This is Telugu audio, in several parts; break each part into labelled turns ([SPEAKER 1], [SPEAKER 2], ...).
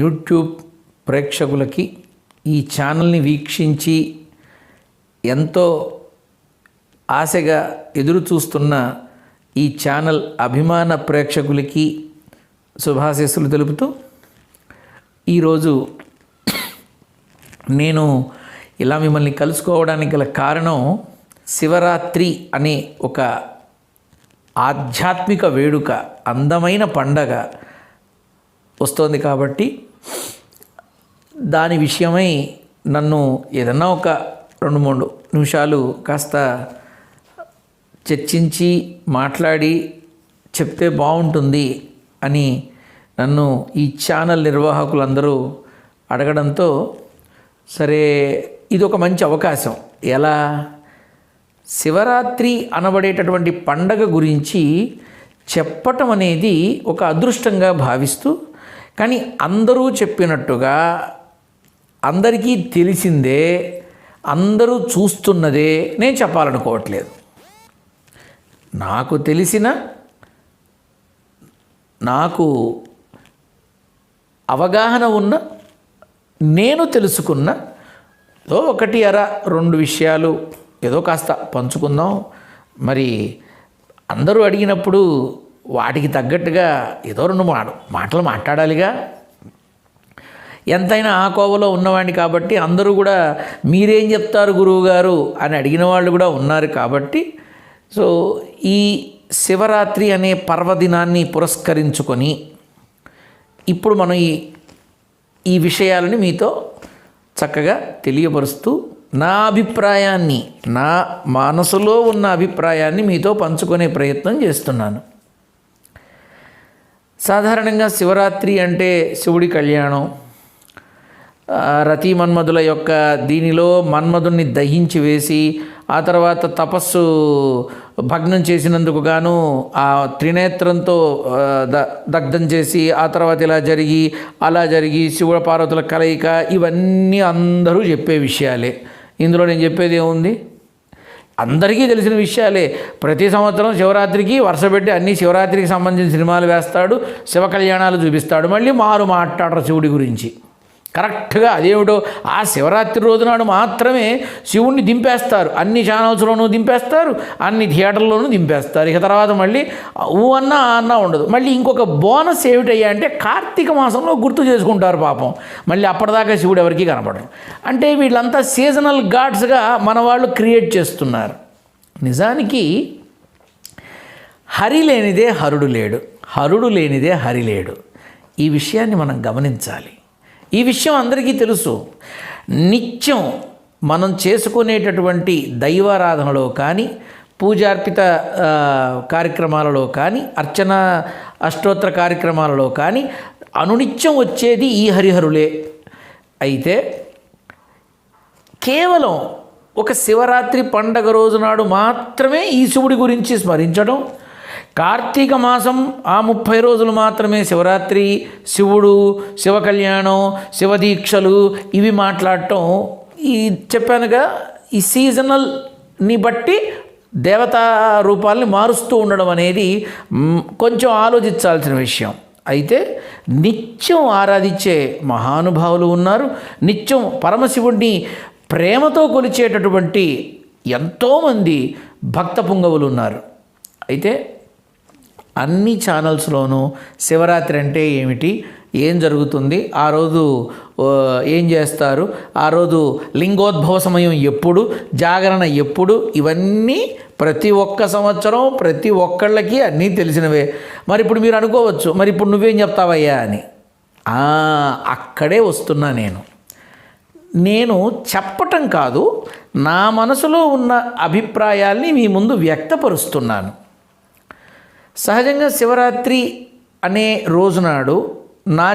[SPEAKER 1] యూట్యూబ్ ప్రేక్షకులకి ఈ ఛానల్ని వీక్షించి ఎంతో ఆశగా ఎదురు చూస్తున్న ఈ ఛానల్ అభిమాన ప్రేక్షకులకి శుభాశీస్సులు తెలుపుతూ ఈరోజు నేను ఇలా మిమ్మల్ని కలుసుకోవడానికి గల కారణం శివరాత్రి అనే ఒక ఆధ్యాత్మిక వేడుక, అందమైన పండగ వస్తోంది కాబట్టి దాని విషయమై నన్ను ఏదన్నా ఒక 2-3 నిమిషాలు కాస్త చర్చించి మాట్లాడి చెప్తే బాగుంటుంది అని నన్ను ఈ ఛానల్ నిర్వాహకులందరూ అడగడంతో సరే ఇది ఒక మంచి అవకాశం. ఎలా శివరాత్రి అనబడేటటువంటి పండగ గురించి చెప్పటం అనేది ఒక అదృష్టంగా భావిస్తూ, కానీ అందరూ చెప్పినట్టుగా అందరికీ తెలిసిందే, అందరూ చూస్తున్నదే నేను చెప్పాలనుకోవట్లేదు. నాకు తెలిసిన, నాకు అవగాహన ఉన్న, నేను తెలుసుకున్న 1-2 విషయాలు ఏదో కాస్త పంచుకుందాం. మరి అందరూ అడిగినప్పుడు వాటికి తగ్గట్టుగా ఏదో 2 మాటలు మాట్లాడాలిగా. ఎంతైనా ఆ కోవలో ఉన్నవాడిని కాబట్టి అందరూ కూడా మీరేం చెప్తారు గురువుగారు అని అడిగిన వాళ్ళు కూడా ఉన్నారు కాబట్టి, సో ఈ శివరాత్రి అనే పర్వదినాన్ని పురస్కరించుకొని ఇప్పుడు మనం ఈ విషయాలని మీతో చక్కగా తెలియపరుస్తూ నా అభిప్రాయాన్ని, నా మనసులో ఉన్న అభిప్రాయాన్ని మీతో పంచుకునే ప్రయత్నం చేస్తున్నాను. సాధారణంగా శివరాత్రి అంటే శివుడి కళ్యాణం, రతి మన్మధుల యొక్క దీనిలో మన్మధుని దహించి వేసి ఆ తర్వాత తపస్సు భగ్నం చేసినందుకు గాను ఆ త్రినేత్రంతో దగ్ధం చేసి ఆ తర్వాత ఇలా జరిగి అలా జరిగి శివ పార్వతుల కలయిక, ఇవన్నీ అందరూ చెప్పే విషయాలే. ఇందులో నేను చెప్పేది ఏముంది? అందరికీ తెలిసిన విషయాలే. ప్రతి సంవత్సరం శివరాత్రికి వరుసపెట్టి అన్ని శివరాత్రికి సంబంధించిన సినిమాలు వేస్తాడు, శివ కళ్యాణాలు చూపిస్తాడు, మళ్ళీ మాట్లాడరు శివుడి గురించి. కరెక్ట్గా అదేమిటో ఆ శివరాత్రి రోజునాడు మాత్రమే శివుణ్ణి దింపేస్తారు, అన్ని ఛానల్స్లోనూ దింపేస్తారు, అన్ని థియేటర్లోనూ దింపేస్తారు. ఇక తర్వాత మళ్ళీ అన్నా ఉండదు. మళ్ళీ ఇంకొక బోనస్ ఏమిటయ్యా అంటే కార్తీక మాసంలో గుర్తు చేసుకుంటారు పాపం. మళ్ళీ అప్పటిదాకా శివుడు ఎవరికి కనపడరు. అంటే వీళ్ళంతా సీజనల్ గాడ్స్గా మన వాళ్ళు క్రియేట్ చేస్తున్నారు. నిజానికి హరి లేనిదే హరుడు లేడు, హరుడు లేనిదే హరి లేడు. ఈ విషయాన్ని మనం గమనించాలి. ఈ విషయం అందరికీ తెలుసు. నిత్యం మనం చేసుకునేటటువంటి దైవారాధనలో కానీ, పూజార్పిత కార్యక్రమాలలో కానీ, అర్చన అష్టోత్తర కార్యక్రమాలలో కానీ అనునిత్యం వచ్చేది ఈ హరిహరులే. అయితే కేవలం ఒక శివరాత్రి పండగ రోజునాడు మాత్రమే ఈ శివుడి గురించి స్మరించడం, కార్తీక మాసం ఆ 30 రోజులు మాత్రమే శివరాత్రి, శివుడు, శివ కళ్యాణం, శివదీక్షలు ఇవి మాట్లాడటం, ఈ చెప్పానుగా ఈ సీజనల్ని బట్టి దేవతా రూపాలని మారుస్తూ ఉండడం అనేది కొంచెం ఆలోచించాల్సిన విషయం. అయితే నిత్యం ఆరాధించే మహానుభావులు ఉన్నారు, నిత్యం పరమశివుడిని ప్రేమతో కొలిచేటటువంటి ఎంతోమంది భక్త పుంగవులు ఉన్నారు. అయితే అన్ని ఛానల్స్లోనూ శివరాత్రి అంటే ఏమిటి, ఏం జరుగుతుంది, ఆ రోజు ఏం చేస్తారు, ఆ రోజు లింగోద్భవ సమయం ఎప్పుడు, జాగరణ ఎప్పుడు, ఇవన్నీ ప్రతి ఒక్క సంవత్సరం ప్రతి ఒక్కళ్ళకి అన్నీ తెలిసినవే. మరి ఇప్పుడు మీరు అనుకోవచ్చు, మరి ఇప్పుడు నువ్వేం చెప్తావయ్యా అని. అక్కడే వస్తున్నా నేను చెప్పటం కాదు, నా మనసులో ఉన్న అభిప్రాయాల్ని మీ ముందు వ్యక్తపరుస్తున్నాను. సహజంగా శివరాత్రి అనే రోజునాడు నా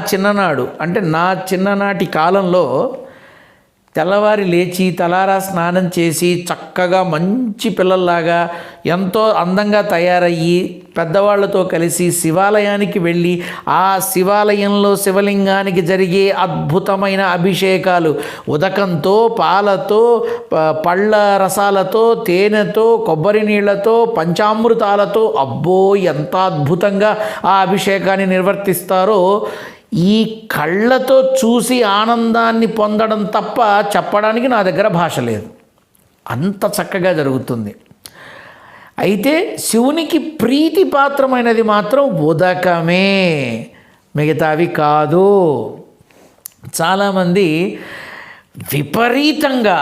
[SPEAKER 1] చిన్ననాటి కాలంలో తెల్లవారి లేచి తలారా స్నానం చేసి చక్కగా మంచి పిల్లల్లాగా ఎంతో అందంగా తయారయ్యి పెద్దవాళ్లతో కలిసి శివాలయానికి వెళ్ళి ఆ శివాలయంలో శివలింగానికి జరిగే అద్భుతమైన అభిషేకాలు ఉదకంతో, పాలతో, పళ్ళ రసాలతో, తేనెతో, కొబ్బరి నీళ్లతో, పంచామృతాలతో, అబ్బో ఎంత అద్భుతంగా ఆ అభిషేకాన్ని నిర్వర్తిస్తారో ఈ కళ్ళతో చూసి ఆనందాన్ని పొందడం తప్ప చెప్పడానికి నా దగ్గర భాష లేదు. అంత చక్కగా జరుగుతుంది. అయితే శివునికి ప్రీతిపాత్రమైనది మాత్రం ఉదకమే, మిగతావి కాదు. చాలామంది విపరీతంగా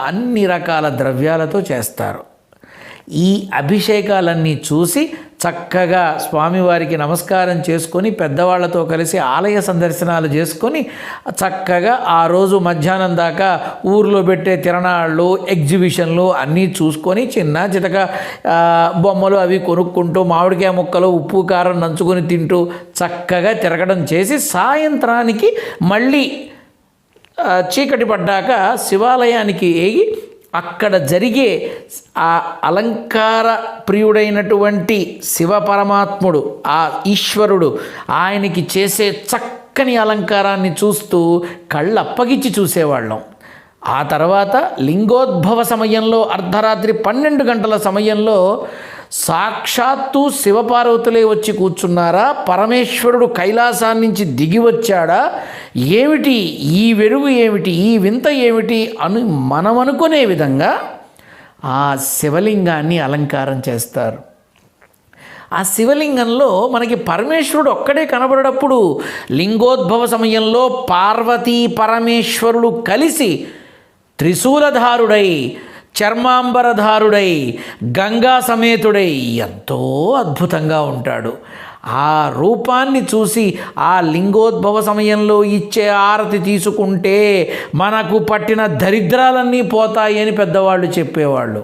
[SPEAKER 1] అన్ని రకాల ద్రవ్యాలతో చేస్తారు. ఈ అభిషేకాలన్నీ చూసి చక్కగా స్వామివారికి నమస్కారం చేసుకొని పెద్దవాళ్లతో కలిసి ఆలయ సందర్శనాలు చేసుకొని చక్కగా ఆ రోజు మధ్యాహ్నం దాకా ఊర్లో పెట్టే తిరణాళ్ళు, ఎగ్జిబిషన్లు అన్నీ చూసుకొని చిన్న చితక బొమ్మలు అవి కొనుక్కుంటూ మామిడికాయ ముక్కలు ఉప్పు కారం నంచుకొని తింటూ చక్కగా తిరగడం చేసి సాయంత్రానికి మళ్ళీ చీకటి పడ్డాక శివాలయానికి ఏగి అక్కడ జరిగే ఆ అలంకార ప్రియుడైనటువంటి శివ పరమాత్ముడు, ఆ ఈశ్వరుడు ఆయనకి చేసే చక్కని అలంకారాన్ని చూస్తూ కళ్ళు అప్పగిచ్చి చూసేవాళ్ళం. ఆ తర్వాత లింగోద్భవ సమయంలో అర్ధరాత్రి 12 గంటల సమయంలో సాక్షాత్తు శివపార్వతులే వచ్చి కూర్చున్నారా, పరమేశ్వరుడు కైలాసాన్నించి దిగి వచ్చాడా, ఏమిటి ఈ వెలుగు, ఏమిటి ఈ వింత, ఏమిటి అని మనం అనుకునే విధంగా ఆ శివలింగాన్ని అలంకారం చేస్తారు. ఆ శివలింగంలో మనకి పరమేశ్వరుడు ఒక్కడే కనబడేటప్పుడు లింగోద్భవ సమయంలో పార్వతీ పరమేశ్వరుడు కలిసి త్రిశూలధారుడై, చర్మాంబరధారుడై, గంగా సమేతుడై ఎంతో అద్భుతంగా ఉంటాడు. ఆ రూపాన్ని చూసి ఆ లింగోద్భవ సమయంలో ఇచ్చే ఆరతి తీసుకుంటే మనకు పట్టిన దరిద్రాలన్నీ పోతాయి అని పెద్దవాళ్ళు చెప్పేవాళ్ళు.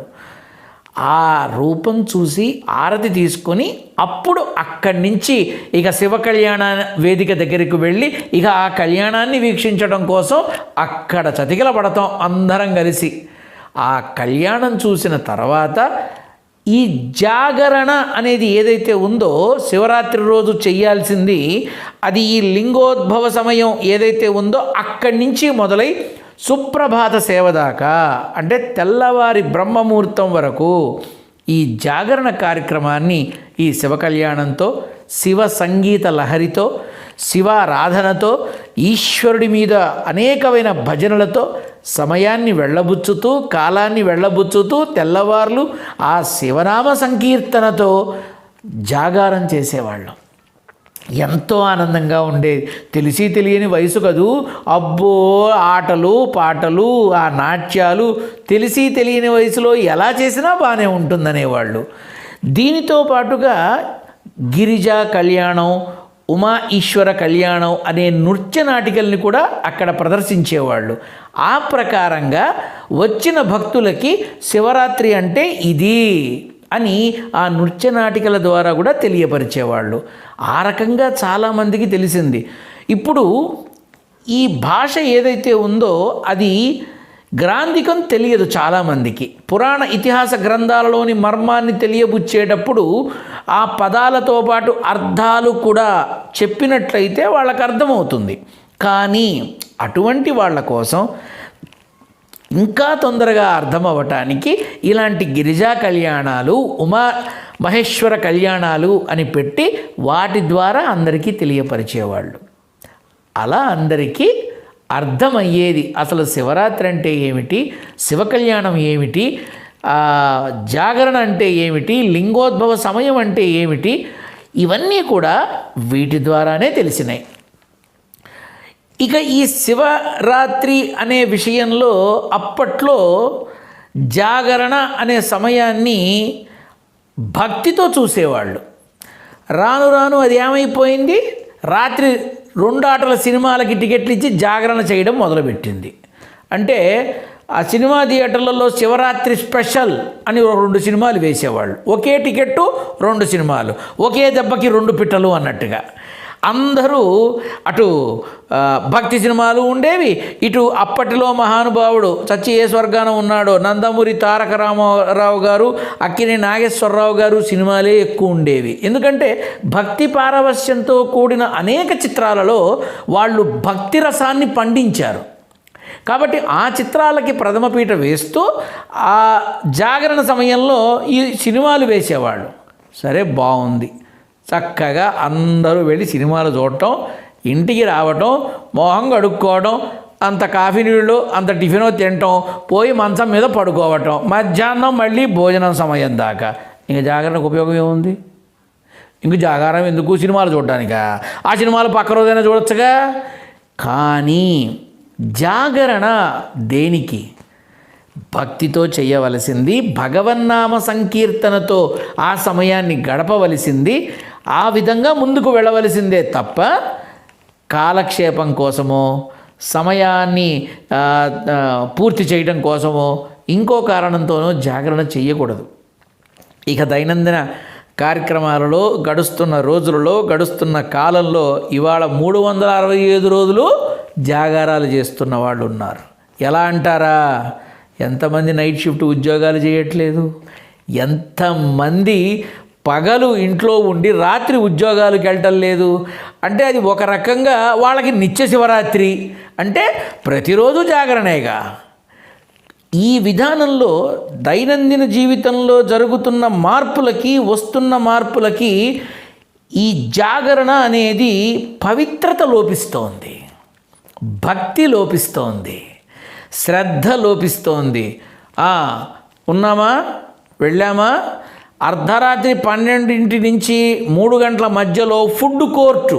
[SPEAKER 1] ఆ రూపం చూసి ఆరతి తీసుకొని అప్పుడు అక్కడి నుంచి ఇక శివ కళ్యాణ వేదిక దగ్గరికి వెళ్ళి ఇక ఆ కళ్యాణాన్ని వీక్షించడం కోసం అక్కడ చతికిల పడతాం అందరం కలిసి. ఆ కళ్యాణం చూసిన తర్వాత ఈ జాగరణ అనేది ఏదైతే ఉందో శివరాత్రి రోజు చెయ్యాల్సింది, అది ఈ లింగోద్భవ సమయం ఏదైతే ఉందో అక్కడి నుంచి మొదలై సుప్రభాత సేవ దాకా, అంటే తెల్లవారి బ్రహ్మముహూర్తం వరకు ఈ జాగరణ కార్యక్రమాన్ని ఈ శివ కళ్యాణంతో, శివ సంగీత లహరితో, శివారాధనతో, ఈశ్వరుడి మీద అనేకమైన భజనలతో సమయాన్ని వెళ్ళబుచ్చుతూ, కాలాన్ని వెళ్ళబుచ్చుతూ, తెల్లవార్లు ఆ శివనామ సంకీర్తనతో జాగారం చేసేవాళ్ళం. ఎంతో ఆనందంగా ఉండేది. తెలిసి తెలియని వయసు కదూ, అబ్బో ఆటలు పాటలు ఆ నాట్యాలు తెలిసి తెలియని వయసులో ఎలా చేసినా బాగానే ఉంటుందనేవాళ్ళు. దీనితో పాటుగా గిరిజా కళ్యాణం, ఉమా ఈశ్వర కళ్యాణం అనే నృత్య నాటికల్ని కూడా అక్కడ ప్రదర్శించేవాళ్ళు. ఆ ప్రకారంగా వచ్చిన భక్తులకి శివరాత్రి అంటే ఇది అని ఆ నృత్య నాటికల ద్వారా కూడా తెలియపరిచేవాళ్ళు. ఆ రకంగా చాలామందికి తెలిసింది. ఇప్పుడు ఈ భాష ఏదైతే ఉందో అది గ్రాంధికం తెలియదు చాలామందికి. పురాణ ఇతిహాస గ్రంథాలలోని మర్మాన్ని తెలియబుచ్చేటప్పుడు ఆ పదాలతో పాటు అర్థాలు కూడా చెప్పినట్లయితే వాళ్ళకు అర్థమవుతుంది. కానీ అటువంటి వాళ్ళ కోసం ఇంకా తొందరగా అర్థం అవ్వటానికి ఇలాంటి గిరిజా కళ్యాణాలు, ఉమా మహేశ్వర కళ్యాణాలు అని పెట్టి వాటి ద్వారా అందరికీ తెలియపరిచేవాళ్ళు. అలా అందరికీ అర్థమయ్యేది అసలు శివరాత్రి అంటే ఏమిటి, శివ కళ్యాణం ఏమిటి, జాగరణ అంటే ఏమిటి, లింగోద్భవ సమయం అంటే ఏమిటి, ఇవన్నీ కూడా వీటి ద్వారానే తెలిసినాయి. ఇక ఈ శివరాత్రి అనే విషయంలో అప్పట్లో జాగరణ అనే సమయాన్ని భక్తితో చూసేవాళ్ళు. రాను రాను అది ఏమైపోయింది, రాత్రి 2 ఆటల సినిమాలకి టికెట్లు ఇచ్చి జాగరణ చేయడం మొదలుపెట్టింది. అంటే ఆ సినిమా థియేటర్లలో శివరాత్రి స్పెషల్ అని 2 సినిమాలు వేసేవాళ్ళు. ఒకే టికెట్టు 2 సినిమాలు, ఒకే దెబ్బకి 2 పిట్టలు అన్నట్టుగా. అందరూ అటు భక్తి సినిమాలు ఉండేవి, ఇటు అప్పటిలో మహానుభావుడు చచ్చి ఏ స్వర్గాన ఉన్నాడో నందమూరి తారక రామారావు గారు, అక్కినేని నాగేశ్వరరావు గారు సినిమాలే ఎక్కువ ఉండేవి. ఎందుకంటే భక్తి పారవశ్యంతో కూడిన అనేక చిత్రాలలో వాళ్ళు భక్తి రసాన్ని పండించారు. కాబట్టి ఆ చిత్రాలకి ప్రథమపీట వేస్తూ ఆ జాగరణ సమయంలో ఈ సినిమాలు వేసేవాళ్ళు. సరే బాగుంది, చక్కగా అందరూ వెళ్ళి సినిమాలు చూడటం, ఇంటికి రావటం, మొహం కడుక్కోవడం, అంత కాఫీ నీళ్ళు అంత టిఫిన్ తినటం, పోయి మంచం మీద పడుకోవటం, మధ్యాహ్నం మళ్ళీ భోజనం సమయం దాకా. ఇంక జాగరణకు ఉపయోగం ఏముంది? ఇంక జాగారం ఎందుకు? సినిమాలు చూడటానికా? ఆ సినిమాలు పక్క రోజైనా చూడొచ్చుగా. కానీ జాగరణ దేనికి? భక్తితో చేయవలసింది, భగవన్నామ సంకీర్తనతో ఆ సమయాన్ని గడపవలసింది, ఆ విధంగా ముందుకు వెళ్ళవలసిందే తప్ప కాలక్షేపం కోసమో, సమయాన్ని పూర్తి చేయడం కోసమో, ఇంకో కారణంతోనో జాగరణ చేయకూడదు. ఇక దైనందిన కార్యక్రమాలలో గడుస్తున్న రోజులలో, గడుస్తున్న కాలంలో ఇవాళ 365 రోజులు జాగారాలు చేస్తున్న వాళ్ళు ఉన్నారు. ఎలా అంటారా? ఎంతమంది నైట్ షిఫ్ట్ ఉద్యోగాలు చేయట్లేదు? ఎంతమంది పగలు ఇంట్లో ఉండి రాత్రి ఉద్యోగాలకు వెళ్ళటం లేదు? అంటే అది ఒక రకంగా వాళ్ళకి నిత్య శివరాత్రి, అంటే ప్రతిరోజు జాగరణేగా. ఈ విధానంలో దైనందిన జీవితంలో జరుగుతున్న మార్పులకి, వస్తున్న మార్పులకి ఈ జాగరణ అనేది పవిత్రత లోపిస్తోంది, భక్తి లోపిస్తోంది, శ్రద్ధ లోపిస్తోంది. ఉన్నామా, వెళ్ళామా, అర్ధరాత్రి 12 నుంచి 3 గంటల మధ్యలో ఫుడ్ కోర్టు,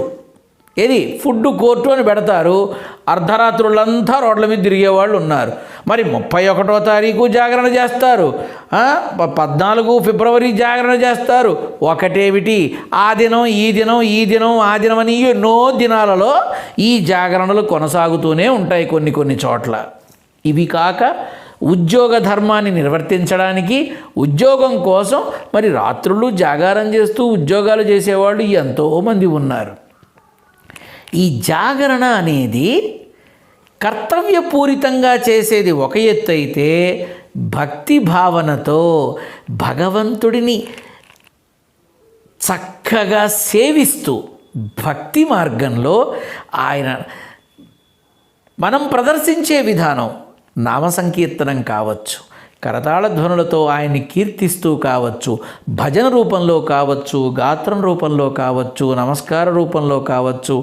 [SPEAKER 1] ఫుడ్ కోర్టు అని పెడతారు. అర్ధరాత్రులంతా రోడ్ల మీద తిరిగేవాళ్ళు ఉన్నారు. మరి 31వ తారీఖు జాగరణ చేస్తారు, 14 ఫిబ్రవరి జాగరణ చేస్తారు. ఒకటేమిటి, ఆ దినం ఈ దినం, ఈ దినం ఆ దినం అని ఎన్నో దినాలలో ఈ జాగరణలు కొనసాగుతూనే ఉంటాయి కొన్ని చోట్ల. ఇవి కాక ఉద్యోగ ధర్మాన్ని నిర్వర్తించడానికి, ఉద్యోగం కోసం మరి రాత్రులు జాగారం చేస్తూ ఉద్యోగాలు చేసేవాళ్ళు ఎంతోమంది ఉన్నారు. ఈ జాగరణ అనేది కర్తవ్యపూరితంగా చేసేది ఒక ఎత్తు అయితే, భక్తి భావనతో భగవంతుడిని చక్కగా సేవిస్తూ భక్తి మార్గంలో ఆయన మనం ప్రదర్శించే విధానం నామ సంకీర్తనం కావచ్చు, కరతాళ ధ్వనులతో ఆయన్ని కీర్తిస్తూ కావచ్చు, భజన రూపంలో కావచ్చు, గాత్రం రూపంలో కావచ్చు, నమస్కార రూపంలో కావచ్చు,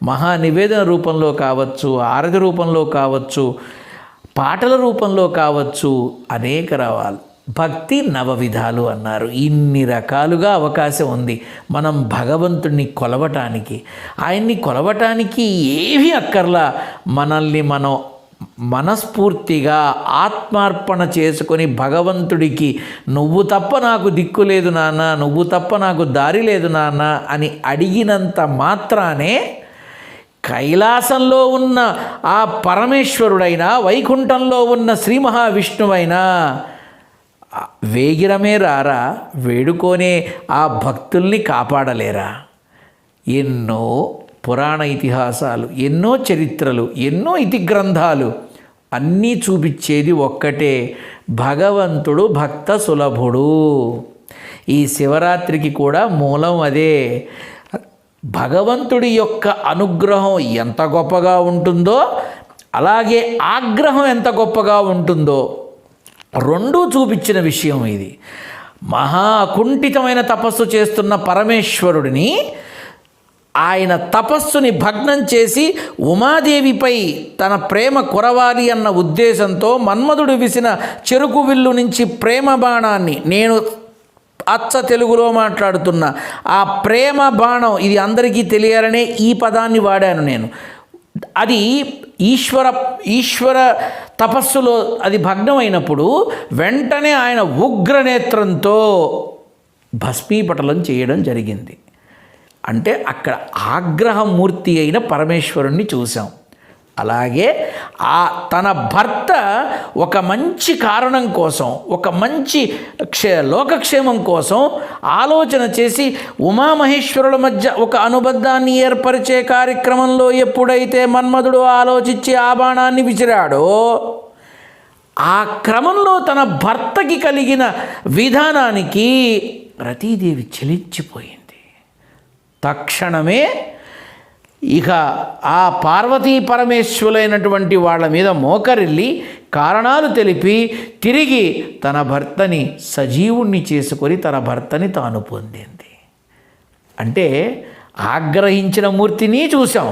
[SPEAKER 1] మహానివేదన రూపంలో కావచ్చు, ఆరతి రూపంలో కావచ్చు, పాటల రూపంలో కావచ్చు, అనేక రకాలు. భక్తి 9 విధాలు అన్నారు. ఇన్ని రకాలుగా అవకాశం ఉంది మనం భగవంతుణ్ణి కొలవటానికి. ఆయన్ని కొలవటానికి ఏమీ అక్కర్లా. మనల్ని మనం మనస్ఫూర్తిగా ఆత్మార్పణ చేసుకొని భగవంతుడికి, నువ్వు తప్ప నాకు దిక్కు లేదు నాన్న, నువ్వు తప్ప నాకు దారి లేదు నాన్న అని అడిగినంత మాత్రానే కైలాసంలో ఉన్న ఆ పరమేశ్వరుడైనా, వైకుంఠంలో ఉన్న శ్రీ మహావిష్ణువైనా వేగిరమే రారా, వేడుకోనే ఆ భక్తుల్ని కాపాడలేరా? ఎన్నో పురాణ ఇతిహాసాలు, ఎన్నో చరిత్రలు, ఎన్నో ఇతి గ్రంథాలు అన్నీ చూపించేది ఒక్కటే, భగవంతుడు భక్త సులభుడు. ఈ శివరాత్రికి కూడా మూలం అదే. భగవంతుడి యొక్క అనుగ్రహం ఎంత గొప్పగా ఉంటుందో, అలాగే ఆగ్రహం ఎంత గొప్పగా ఉంటుందో రెండూ చూపించిన విషయం ఇది. మహాకుంఠితమైన తపస్సు చేస్తున్న పరమేశ్వరుడిని, ఆయన తపస్సుని భగ్నం చేసి ఉమాదేవిపై తన ప్రేమ కురవాలి అన్న ఉద్దేశంతో మన్మధుడు విసిన చెరుకు విల్లు నుంచి ప్రేమ బాణాన్ని, నేను అచ్చ తెలుగులో మాట్లాడుతున్న ఆ ప్రేమ బాణం, ఇది అందరికీ తెలియాలనే ఈ పదాన్ని వాడాను నేను. అది ఈశ్వర తపస్సులో అది భగ్నమైనప్పుడు వెంటనే ఆయన ఉగ్రనేత్రంతో భస్మీపటలం చేయడం జరిగింది. అంటే అక్కడ ఆగ్రహమూర్తి అయిన పరమేశ్వరుణ్ణి చూసాం. అలాగే తన భర్త ఒక మంచి కారణం కోసం, ఒక మంచి లోకక్షేమం కోసం ఆలోచన చేసి ఉమామహేశ్వరుల మధ్య ఒక అనుబంధాన్ని ఏర్పరిచే కార్యక్రమంలో ఎప్పుడైతే మన్మధుడు ఆలోచించి ఆ బాణాన్ని విసిరాడో, ఆ క్రమంలో తన భర్తకి కలిగిన విధానానికి రతీదేవి చలించిపోయింది. తక్షణమే ఇక ఆ పార్వతీ పరమేశ్వరులైనటువంటి వాళ్ళ మీద మోకరిల్లి కారణాలు తెలిపి తిరిగి తన భర్తని సజీవుణ్ణి చేసుకొని తన భర్తని తాను పొందింది. అంటే ఆగ్రహించిన మూర్తిని చూసాం,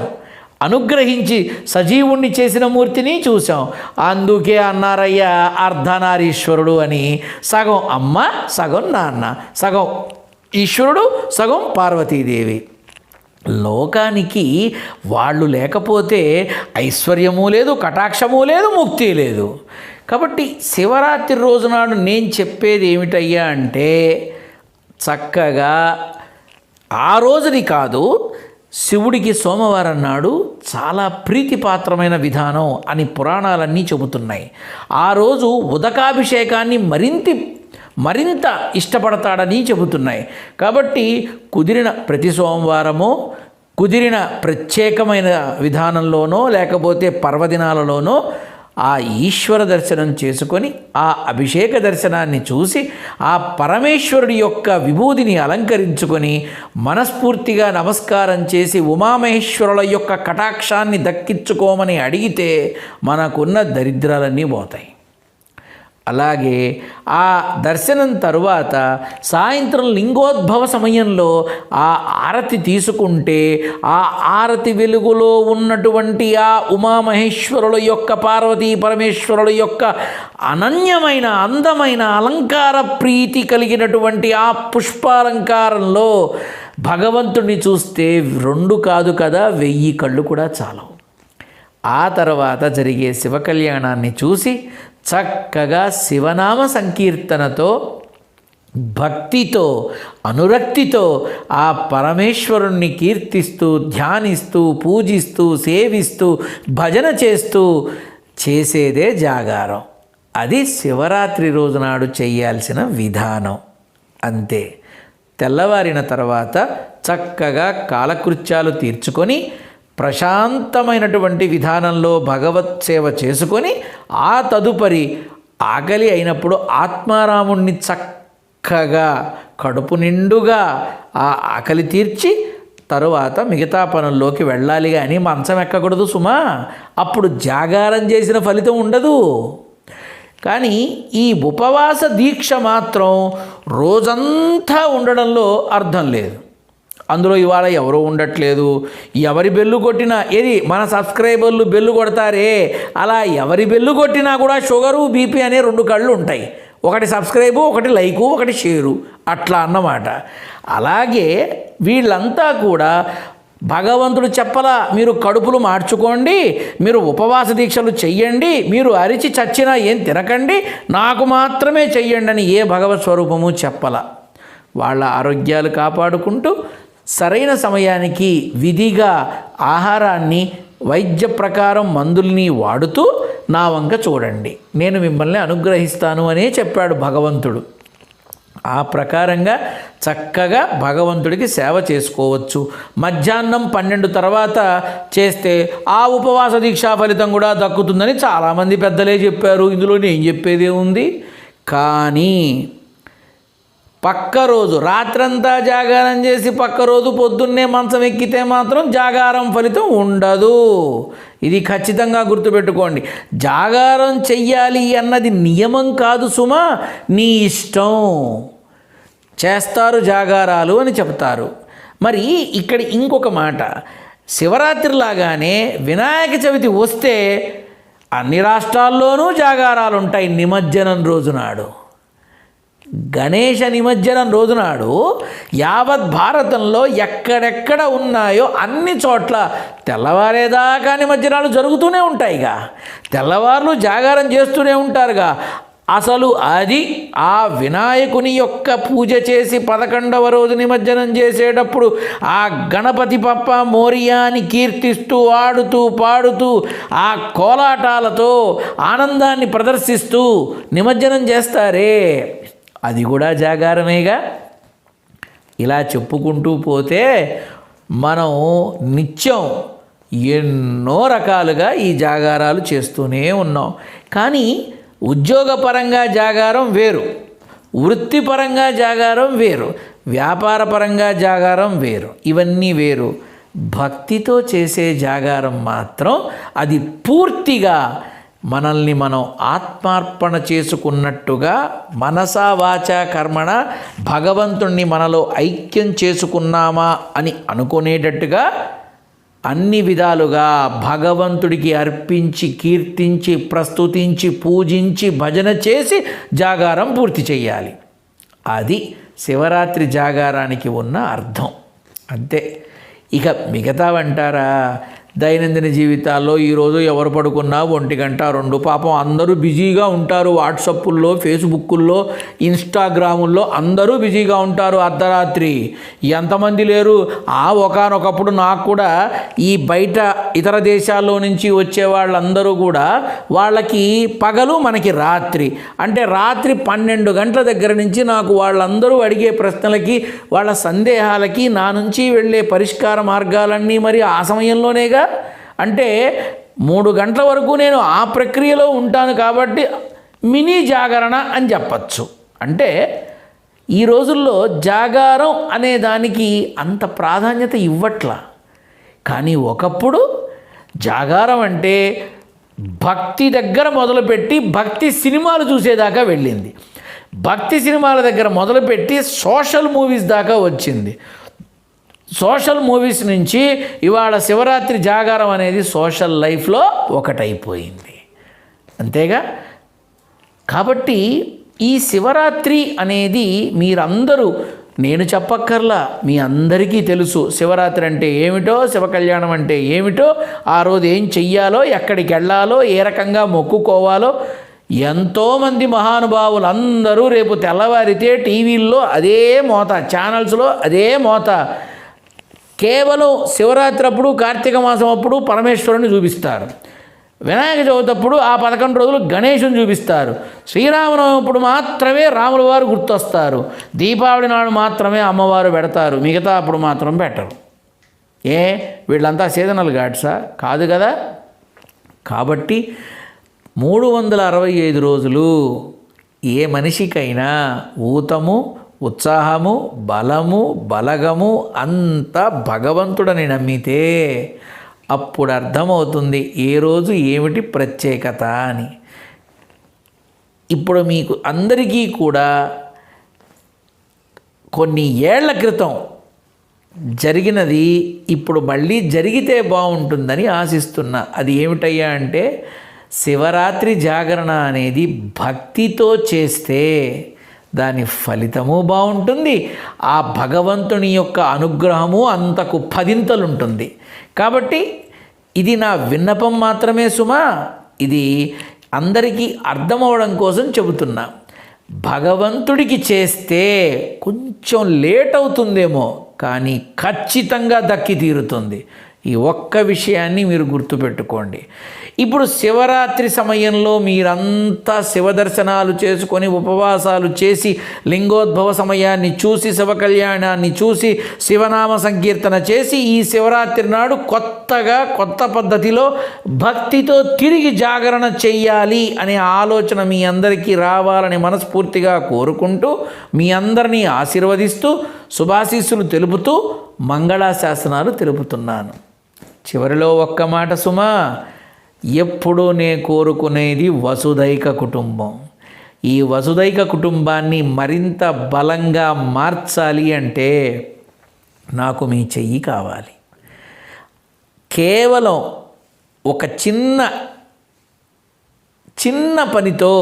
[SPEAKER 1] అనుగ్రహించి సజీవుణ్ణి చేసిన మూర్తిని చూసాం. అందుకే అన్నారయ్యా అర్ధనారీశ్వరుడు అని. సగం అమ్మ, సగం నాన్న, సగం ఈశ్వరుడు, సగం పార్వతీదేవి. లోకానికి వాళ్ళు లేకపోతే ఐశ్వర్యము లేదు, కటాక్షము లేదు, ముక్తి లేదు. కాబట్టి శివరాత్రి రోజునాడు నేను చెప్పేది ఏమిటయ్యా అంటే, చక్కగా ఆ రోజుని కాదు, శివుడికి సోమవారం నాడు చాలా ప్రీతిపాత్రమైన విధానం అని పురాణాలన్నీ చెబుతున్నాయి. ఆ రోజు ఉదకాభిషేకాన్ని మరింత ఇష్టపడతాడని చెబుతున్నాయి. కాబట్టి కుదిరిన ప్రతి సోమవారమో, కుదిరిన ప్రత్యేకమైన విధానంలోనో, లేకపోతే పర్వదినాలలోనో ఆ ఈశ్వర దర్శనం చేసుకొని, ఆ అభిషేక దర్శనాన్ని చూసి, ఆ పరమేశ్వరుడి యొక్క విభూతిని అలంకరించుకొని మనస్ఫూర్తిగా నమస్కారం చేసి ఉమామహేశ్వరుల యొక్క కటాక్షాన్ని దక్కించుకోమని అడిగితే మనకున్న దరిద్రాలన్నీ పోతాయి. అలాగే ఆ దర్శనం తరువాత సాయంత్రం లింగోద్భవ సమయంలో ఆ ఆరతి తీసుకుంటే, ఆ ఆరతి వెలుగులో ఉన్నటువంటి ఆ ఉమామహేశ్వరుల యొక్క, పార్వతీ పరమేశ్వరుల యొక్క అనన్యమైన అందమైన అలంకార ప్రీతి కలిగినటువంటి ఆ పుష్పాలంకారంలో భగవంతుడిని చూస్తే 2 కాదు కదా, 1000 కళ్ళు కూడా చాలవు. ఆ తర్వాత జరిగే శివ కళ్యాణాన్ని చూసి చక్కగా శివనామ సంకీర్తనతో, భక్తితో, అనురక్తితో ఆ పరమేశ్వరుణ్ణి కీర్తిస్తూ, ధ్యానిస్తూ, పూజిస్తూ, సేవిస్తూ, భజన చేస్తూ చేసేదే జాగారం. అది శివరాత్రి రోజునాడు చేయాల్సిన విధానం. అంతే. తెల్లవారిన తర్వాత చక్కగా కాలకృత్యాలు తీర్చుకొని ప్రశాంతమైనటువంటి విధానంలో భగవత్ సేవ చేసుకొని, ఆ తదుపరి ఆకలి అయినప్పుడు ఆత్మారాముణ్ణి చక్కగా కడుపు నిండుగా ఆ ఆకలి తీర్చి తరువాత మిగతా పనుల్లోకి వెళ్ళాలి. కానీ మంచం ఎక్కకూడదు సుమా, అప్పుడు జాగారం చేసిన ఫలితం ఉండదు. కానీ ఈ ఉపవాస దీక్ష మాత్రం రోజంతా ఉండడంలో అర్థం లేదు. అందులో ఇవాళ ఎవరో ఉండట్లేదు, ఎవరి బెల్లు కొట్టినా, ఏది మన సబ్స్క్రైబర్లు బెల్లు కొడతారే, అలా ఎవరి బెల్లు కొట్టినా కూడా షుగరు, బీపీ అనే 2 కళ్ళు ఉంటాయి. ఒకటి సబ్స్క్రైబు, ఒకటి లైకు, ఒకటి షేరు, అట్లా అన్నమాట. అలాగే వీళ్ళంతా కూడా భగవంతుడు చెప్పలా, మీరు కడుపులు మార్చుకోండి, మీరు ఉపవాస దీక్షలు చెయ్యండి, మీరు అరిచి చచ్చినా ఏం తినకండి, నాకు మాత్రమే చెయ్యండి అని ఏ భగవత్ స్వరూపము చెప్పలా. వాళ్ళ ఆరోగ్యాలు కాపాడుకుంటూ సరైన సమయానికి విధిగా ఆహారాన్ని, వైద్య ప్రకారం మందుల్ని వాడుతూ నా వంక చూడండి, నేను మిమ్మల్ని అనుగ్రహిస్తాను అనే చెప్పాడు భగవంతుడు. ఆ ప్రకారంగా చక్కగా భగవంతుడికి సేవ చేసుకోవచ్చు. మధ్యాహ్నం 12 తర్వాత చేస్తే ఆ ఉపవాస దీక్షా ఫలితం కూడా దక్కుతుందని చాలామంది పెద్దలే చెప్పారు. ఇందులో నేను చెప్పేదే ఉంది. కానీ పక్క రోజు రాత్రంతా జాగారం చేసి పక్క రోజు పొద్దున్నే మంచం ఎక్కితే మాత్రం జాగారం ఫలితం ఉండదు. ఇది ఖచ్చితంగా గుర్తుపెట్టుకోండి. జాగారం చెయ్యాలి అన్నది నియమం కాదు సుమా, నీ ఇష్టం. చేస్తారు జాగారాలు అని చెప్తారు. మరి ఇక్కడ ఇంకొక మాట, శివరాత్రి లాగానే వినాయక చవితి వస్తే అన్ని రాష్ట్రాల్లోనూ జాగారాలు ఉంటాయి. నిమజ్జనం రోజునాడు, గణేష నిమజ్జనం రోజునాడు యావత్ భారతంలో ఎక్కడెక్కడ ఉన్నాయో అన్ని చోట్ల తెల్లవారేదాకా నిమజ్జనాలు జరుగుతూనే ఉంటాయిగా, తెల్లవార్లు జాగారం చేస్తూనే ఉంటారుగా. అసలు అది ఆ వినాయకుని యొక్క పూజ చేసి 11వ రోజు నిమజ్జనం చేసేటప్పుడు ఆ గణపతి పప్ప మోరియాని కీర్తిస్తూ, ఆడుతూ, పాడుతూ, ఆ కోలాటాలతో ఆనందాన్ని ప్రదర్శిస్తూ నిమజ్జనం చేస్తారే, అది కూడా జాగారమేగా. ఇలా చెప్పుకుంటూ పోతే మనం నిత్యం ఎన్నో రకాలుగా ఈ జాగారాలు చేస్తూనే ఉన్నాం. కానీ ఉద్యోగపరంగా జాగారం వేరు, వృత్తిపరంగా జాగారం వేరు, వ్యాపారపరంగా జాగారం వేరు, ఇవన్నీ వేరు. భక్తితో చేసే జాగారం మాత్రం అది పూర్తిగా మనల్ని మనం ఆత్మార్పణ చేసుకున్నట్టుగా మనసా వాచా కర్మణ భగవంతుణ్ణి మనలో ఐక్యం చేసుకున్నామా అని అనుకునేటట్టుగా అన్ని విధాలుగా భగవంతుడికి అర్పించి కీర్తించి ప్రస్తుతించి పూజించి భజన చేసి జాగారం పూర్తి చేయాలి. అది శివరాత్రి జాగారానికి ఉన్న అర్థం. అంతే. ఇక మిగతావంటారా, దైనందిన జీవితాల్లో ఈరోజు ఎవరు పడుకున్నా 1 గంట 2, పాపం అందరూ బిజీగా ఉంటారు. వాట్సప్పుల్లో, ఫేస్బుక్కుల్లో, ఇన్స్టాగ్రాముల్లో అందరూ బిజీగా ఉంటారు. అర్ధరాత్రి ఎంతమంది లేరు. ఒకానొకప్పుడు నాకు కూడా ఈ బయట ఇతర దేశాల్లో నుంచి వచ్చే వాళ్ళందరూ కూడా వాళ్ళకి పగలు, మనకి రాత్రి. అంటే రాత్రి 12 గంటల దగ్గర నుంచి నాకు వాళ్ళందరూ అడిగే ప్రశ్నలకి, వాళ్ళ సందేహాలకి నా నుంచి వెళ్ళే పరిష్కార మార్గాలన్నీ మరి ఆ సమయంలోనేగా. అంటే 3 గంటల వరకు నేను ఆ ప్రక్రియలో ఉంటాను కాబట్టి మినీ జాగరణ అని చెప్పచ్చు. అంటే ఈ రోజుల్లో జాగారం అనే దానికి అంత ప్రాధాన్యత ఇవ్వట్లా. కానీ ఒకప్పుడు జాగారం అంటే భక్తి దగ్గర మొదలుపెట్టి భక్తి సినిమాలు చూసేదాకా వెళ్ళింది. భక్తి సినిమాల దగ్గర మొదలుపెట్టి సోషల్ మూవీస్ దాకా వచ్చింది. సోషల్ మూవీస్ నుంచి ఇవాళ శివరాత్రి జాగారం అనేది సోషల్ లైఫ్లో ఒకటైపోయింది. అంతేగా. కాబట్టి ఈ శివరాత్రి అనేది మీరందరూ, నేను చెప్పక్కర్లా, మీ అందరికీ తెలుసు అందరికీ అంటే ఏమిటో, శివ కళ్యాణం అంటే ఏమిటో, ఆ రోజు ఏం చెయ్యాలో, ఎక్కడికి వెళ్ళాలో, ఏ రకంగా మొక్కుకోవాలో ఎంతోమంది మహానుభావులు అందరూ రేపు తెల్లవారితే టీవీల్లో అదే మోత, ఛానల్స్లో అదే మోత. కేవలం శివరాత్రి అప్పుడు, కార్తీక మాసం అప్పుడు పరమేశ్వరుని చూపిస్తారు. వినాయక చవితి అప్పుడు ఆ 11 రోజులు గణేశుని చూపిస్తారు. శ్రీరామనవమి అప్పుడు మాత్రమే రాముల వారు గుర్తొస్తారు. దీపావళి నాడు మాత్రమే అమ్మవారు పెడతారు, మిగతా అప్పుడు మాత్రం పెట్టరు. వీళ్ళంతా సీజనల్ గాడ్సా? కాదు కదా. కాబట్టి 365 రోజులు ఏ మనిషికైనా ఊతము, ఉత్సాహము, బలము, బలగము అంతా భగవంతుడని నమ్మితే అప్పుడు అర్థమవుతుంది ఏ రోజు ఏమిటి ప్రత్యేకత అని. ఇప్పుడు మీకు అందరికీ కూడా కొన్ని ఏళ్ల క్రితం జరిగినది ఇప్పుడు మళ్ళీ జరిగితే బాగుంటుందని ఆశిస్తున్నా. అది ఏమిటయ్యా అంటే, శివరాత్రి జాగరణ అనేది భక్తితో చేస్తే దాని ఫలితము బాగుంటుంది, ఆ భగవంతుని యొక్క అనుగ్రహము అంతకు 10 ఉంటుంది. కాబట్టి ఇది నా విన్నపం మాత్రమే సుమా. ఇది అందరికీ అర్థమవడం కోసం చెబుతున్నా. భగవంతుడికి చేస్తే కొంచెం లేట్ అవుతుందేమో, కానీ ఖచ్చితంగా దక్కి తీరుతుంది. ఈ ఒక్క విషయాన్ని మీరు గుర్తుపెట్టుకోండి. ఇప్పుడు శివరాత్రి సమయంలో మీరంతా శివదర్శనాలు చేసుకొని ఉపవాసాలు చేసి లింగోద్భవ సమయాన్ని చూసి శివ కళ్యాణాన్ని చూసి శివనామ సంకీర్తన చేసి ఈ శివరాత్రి నాడు కొత్త పద్ధతిలో భక్తితో తిరిగి జాగరణ చెయ్యాలి అనే ఆలోచన మీ అందరికీ రావాలని మనస్ఫూర్తిగా కోరుకుంటూ మీ అందరినీ ఆశీర్వదిస్తూ శుభాశీస్సులు తెలుపుతూ మంగళాశాసనాలు తెలుపుతున్నాను. చివరిలో ఒక్క మాట సుమా, ఎప్పుడూ నే కోరుకునేది వసుదైక కుటుంబం. ఈ వసుదైక కుటుంబాన్ని మరింత బలంగా మార్చాలి అంటే నాకు మీ చెయ్యి కావాలి. కేవలం ఒక చిన్న పనితో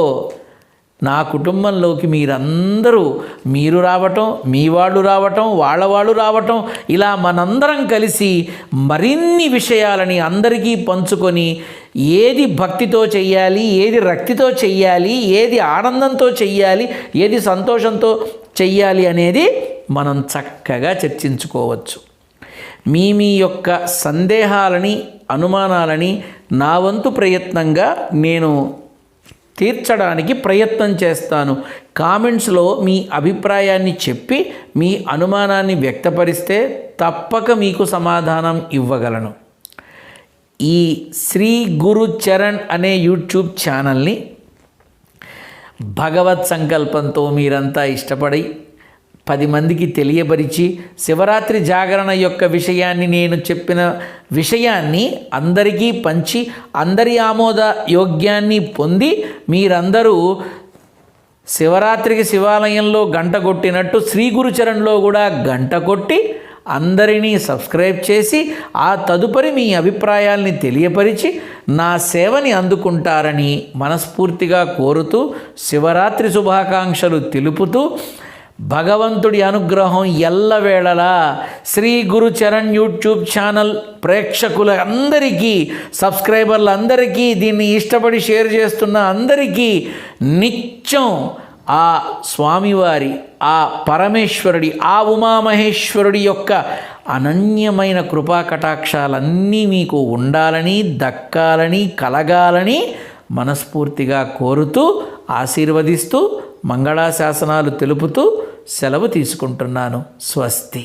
[SPEAKER 1] నా కుటుంబంలోకి మీరు రావటం, మీ వాళ్ళు రావటం, వాళ్ళు రావటం, ఇలా మనందరం కలిసి మరిన్ని విషయాలని అందరికీ పంచుకొని ఏది భక్తితో చెయ్యాలి, ఏది రక్తితో చెయ్యాలి, ఏది ఆనందంతో చెయ్యాలి, ఏది సంతోషంతో చెయ్యాలి అనేది మనం చక్కగా చర్చించుకోవచ్చు. మీ యొక్క సందేహాలని, అనుమానాలని నా వంతు ప్రయత్నంగా నేను తీర్చడానికి ప్రయత్నం చేస్తాను. కామెంట్స్లో మీ అభిప్రాయాన్ని చెప్పి మీ అనుమానాన్ని వ్యక్తపరిస్తే తప్పక మీకు సమాధానం ఇవ్వగలను. ఈ శ్రీ గురు చరణ్ అనే యూట్యూబ్ ఛానల్ని భగవత్ సంకల్పంతో మీరంతా ఇష్టపడి 10 మందికి తెలియపరిచి శివరాత్రి జాగరణ యొక్క విషయాన్ని, నేను చెప్పిన విషయాన్ని అందరికీ పంచి అందరి ఆమోద యోగ్యాన్ని పొంది మీరందరూ శివరాత్రికి శివాలయంలో గంట కొట్టినట్టు శ్రీ గురుచరణ్లో కూడా గంట కొట్టి అందరినీ సబ్స్క్రైబ్ చేసి ఆ తదుపరి మీ అభిప్రాయాల్ని తెలియపరిచి నా సేవని అందుకుంటారని మనస్ఫూర్తిగా కోరుతూ శివరాత్రి శుభాకాంక్షలు తెలుపుతూ భగవంతుడి అనుగ్రహం ఎల్లవేళలా శ్రీ గురుచరణ్ యూట్యూబ్ ఛానల్ ప్రేక్షకులందరికీ, సబ్స్క్రైబర్లందరికీ, దీన్ని ఇష్టపడి షేర్ చేస్తున్న అందరికీ నిత్యం ఆ స్వామివారి, ఆ పరమేశ్వరుడి, ఆ ఉమామహేశ్వరుడి యొక్క అనన్యమైన కృపా కటాక్షాలన్నీ మీకు ఉండాలని, దక్కాలని, కలగాలని మనస్ఫూర్తిగా కోరుతూ ఆశీర్వదిస్తూ మంగళాశాసనాలు తెలుపుతూ సెలవు తీసుకుంటున్నాను. స్వస్తి.